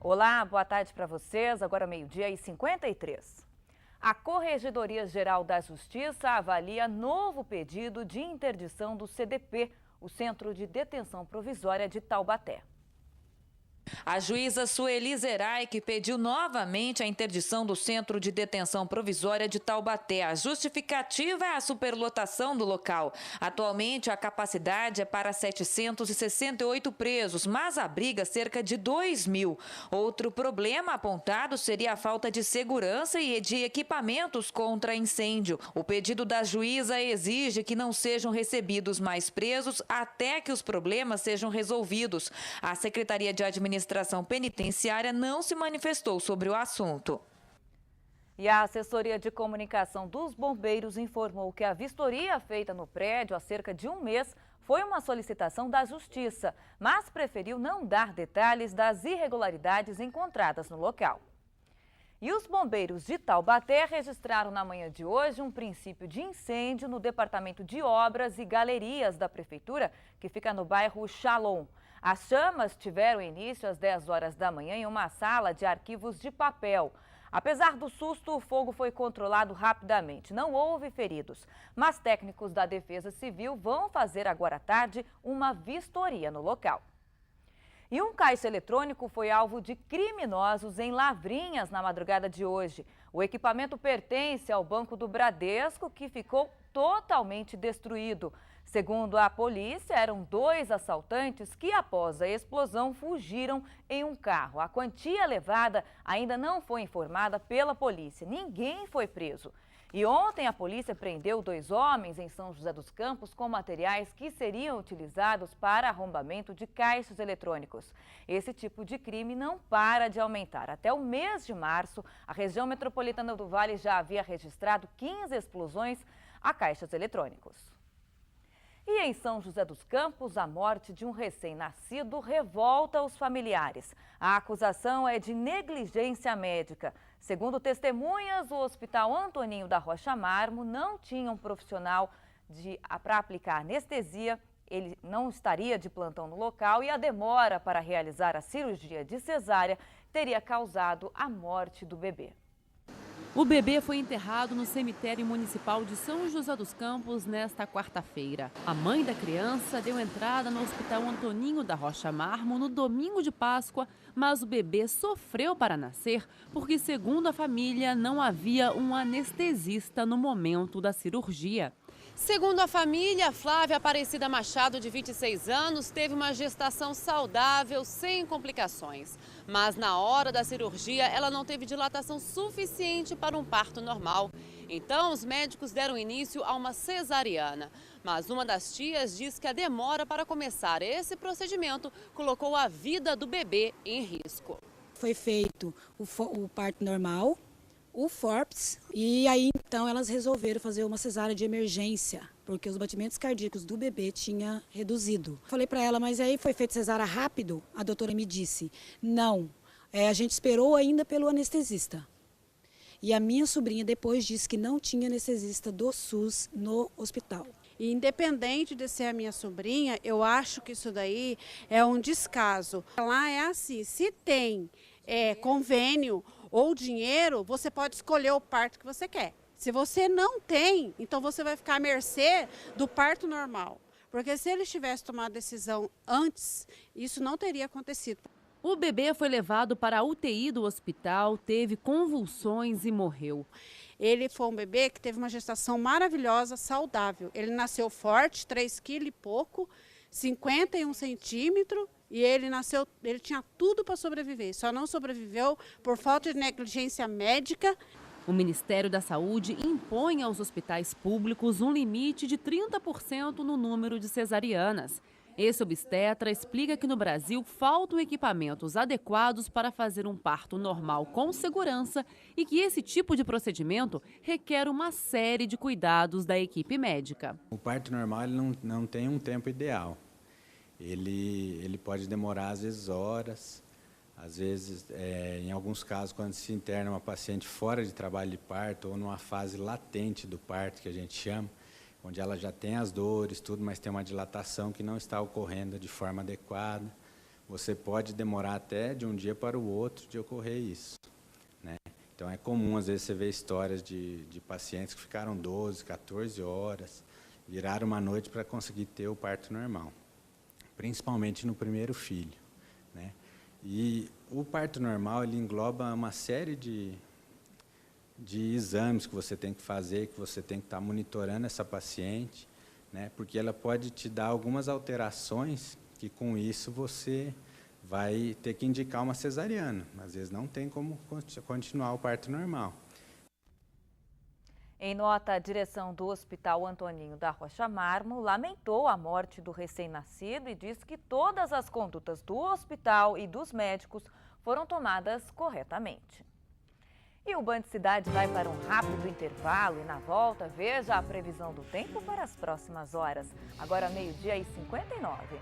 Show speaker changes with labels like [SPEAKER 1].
[SPEAKER 1] Olá, boa tarde para vocês. Agora 12h53. A Corregedoria-Geral da Justiça avalia novo pedido de interdição do CDP, o Centro de Detenção Provisória de Taubaté. A juíza Sueli Zeraich pediu novamente a interdição do Centro de Detenção Provisória de Taubaté. A justificativa é a superlotação do local. Atualmente, a capacidade é para 768 presos, mas abriga cerca de 2.000. Outro problema apontado seria a falta de segurança e de equipamentos contra incêndio. O pedido da juíza exige que não sejam recebidos mais presos até que os problemas sejam resolvidos. A Secretaria de Administração Penitenciária não se manifestou sobre o assunto. E a assessoria de comunicação dos bombeiros informou que a vistoria feita no prédio há cerca de um mês foi uma solicitação da Justiça, mas preferiu não dar detalhes das irregularidades encontradas no local. E os bombeiros de Taubaté registraram na manhã de hoje um princípio de incêndio no Departamento de Obras e Galerias da Prefeitura, que fica no bairro Shalom. As chamas tiveram início às 10 horas da manhã em uma sala de arquivos de papel. Apesar do susto, o fogo foi controlado rapidamente. Não houve feridos, mas técnicos da Defesa Civil vão fazer agora à tarde uma vistoria no local. E um caixa eletrônico foi alvo de criminosos em Lavrinhas na madrugada de hoje. O equipamento pertence ao Banco do Bradesco, que ficou totalmente destruído. Segundo a polícia, eram 2 assaltantes que, após a explosão, fugiram em um carro. A quantia levada ainda não foi informada pela polícia. Ninguém foi preso. E ontem a polícia prendeu 2 homens em São José dos Campos com materiais que seriam utilizados para arrombamento de caixas eletrônicos. Esse tipo de crime não para de aumentar. Até o mês de março, a região metropolitana do Vale já havia registrado 15 explosões a caixas eletrônicos. E em São José dos Campos, a morte de um recém-nascido revolta os familiares. A acusação é de negligência médica. Segundo testemunhas, o Hospital Antoninho da Rocha Marmo não tinha um profissional para aplicar anestesia. Ele não estaria de plantão no local e a demora para realizar a cirurgia de cesárea teria causado a morte do bebê.
[SPEAKER 2] O bebê foi enterrado no cemitério municipal de São José dos Campos nesta quarta-feira. A mãe da criança deu entrada no Hospital Antoninho da Rocha Marmo no domingo de Páscoa, mas o bebê sofreu para nascer porque, segundo a família, não havia um anestesista no momento da cirurgia. Segundo a família, Flávia Aparecida Machado, de 26 anos, teve uma gestação saudável, sem complicações. Mas na hora da cirurgia, ela não teve dilatação suficiente para um parto normal. Então, os médicos deram início a uma cesariana. Mas uma das tias diz que a demora para começar esse procedimento colocou a vida do bebê em risco.
[SPEAKER 3] Foi feito o parto normal, o forceps, e aí então elas resolveram fazer uma cesárea de emergência, porque os batimentos cardíacos do bebê tinha reduzido. Falei para ela, mas aí foi feito cesárea rápido? A doutora me disse, não, a gente esperou ainda pelo anestesista. E a minha sobrinha depois disse que não tinha anestesista do SUS no hospital.
[SPEAKER 4] E independente de ser a minha sobrinha, eu acho que isso daí é um descaso. Lá é assim, se tem convênio ou dinheiro, você pode escolher o parto que você quer. Se você não tem, então você vai ficar à mercê do parto normal. Porque se eles tivessem tomado a decisão antes, isso não teria acontecido.
[SPEAKER 2] O bebê foi levado para a UTI do hospital, teve convulsões e morreu.
[SPEAKER 4] Ele foi um bebê que teve uma gestação maravilhosa, saudável. Ele nasceu forte, 3 quilos e pouco, 51 centímetros. E ele tinha tudo para sobreviver, só não sobreviveu por falta de negligência médica.
[SPEAKER 2] O Ministério da Saúde impõe aos hospitais públicos um limite de 30% no número de cesarianas. Esse obstetra explica que no Brasil faltam equipamentos adequados para fazer um parto normal com segurança e que esse tipo de procedimento requer uma série de cuidados da equipe médica.
[SPEAKER 5] O parto normal ele não tem um tempo ideal. Ele pode demorar, às vezes, horas. Às vezes, em alguns casos, quando se interna uma paciente fora de trabalho de parto ou numa fase latente do parto, que a gente chama, onde ela já tem as dores, tudo, mas tem uma dilatação que não está ocorrendo de forma adequada. você pode demorar até de um dia para o outro de ocorrer isso, né? Então, é comum, às vezes, você ver histórias de pacientes que ficaram 12, 14 horas, viraram uma noite para conseguir ter o parto normal, principalmente no primeiro filho, né? E o parto normal, ele engloba uma série de exames que você tem que fazer, que você tem que estar monitorando essa paciente, né? Porque ela pode te dar algumas alterações que, com isso, você vai ter que indicar uma cesariana. Às vezes não tem como continuar o parto normal.
[SPEAKER 1] Em nota, a direção do Hospital Antoninho da Rocha Mármore lamentou a morte do recém-nascido e disse que todas as condutas do hospital e dos médicos foram tomadas corretamente. E o Band Cidade vai para um rápido intervalo e, na volta, veja a previsão do tempo para as próximas horas. Agora, 12h59.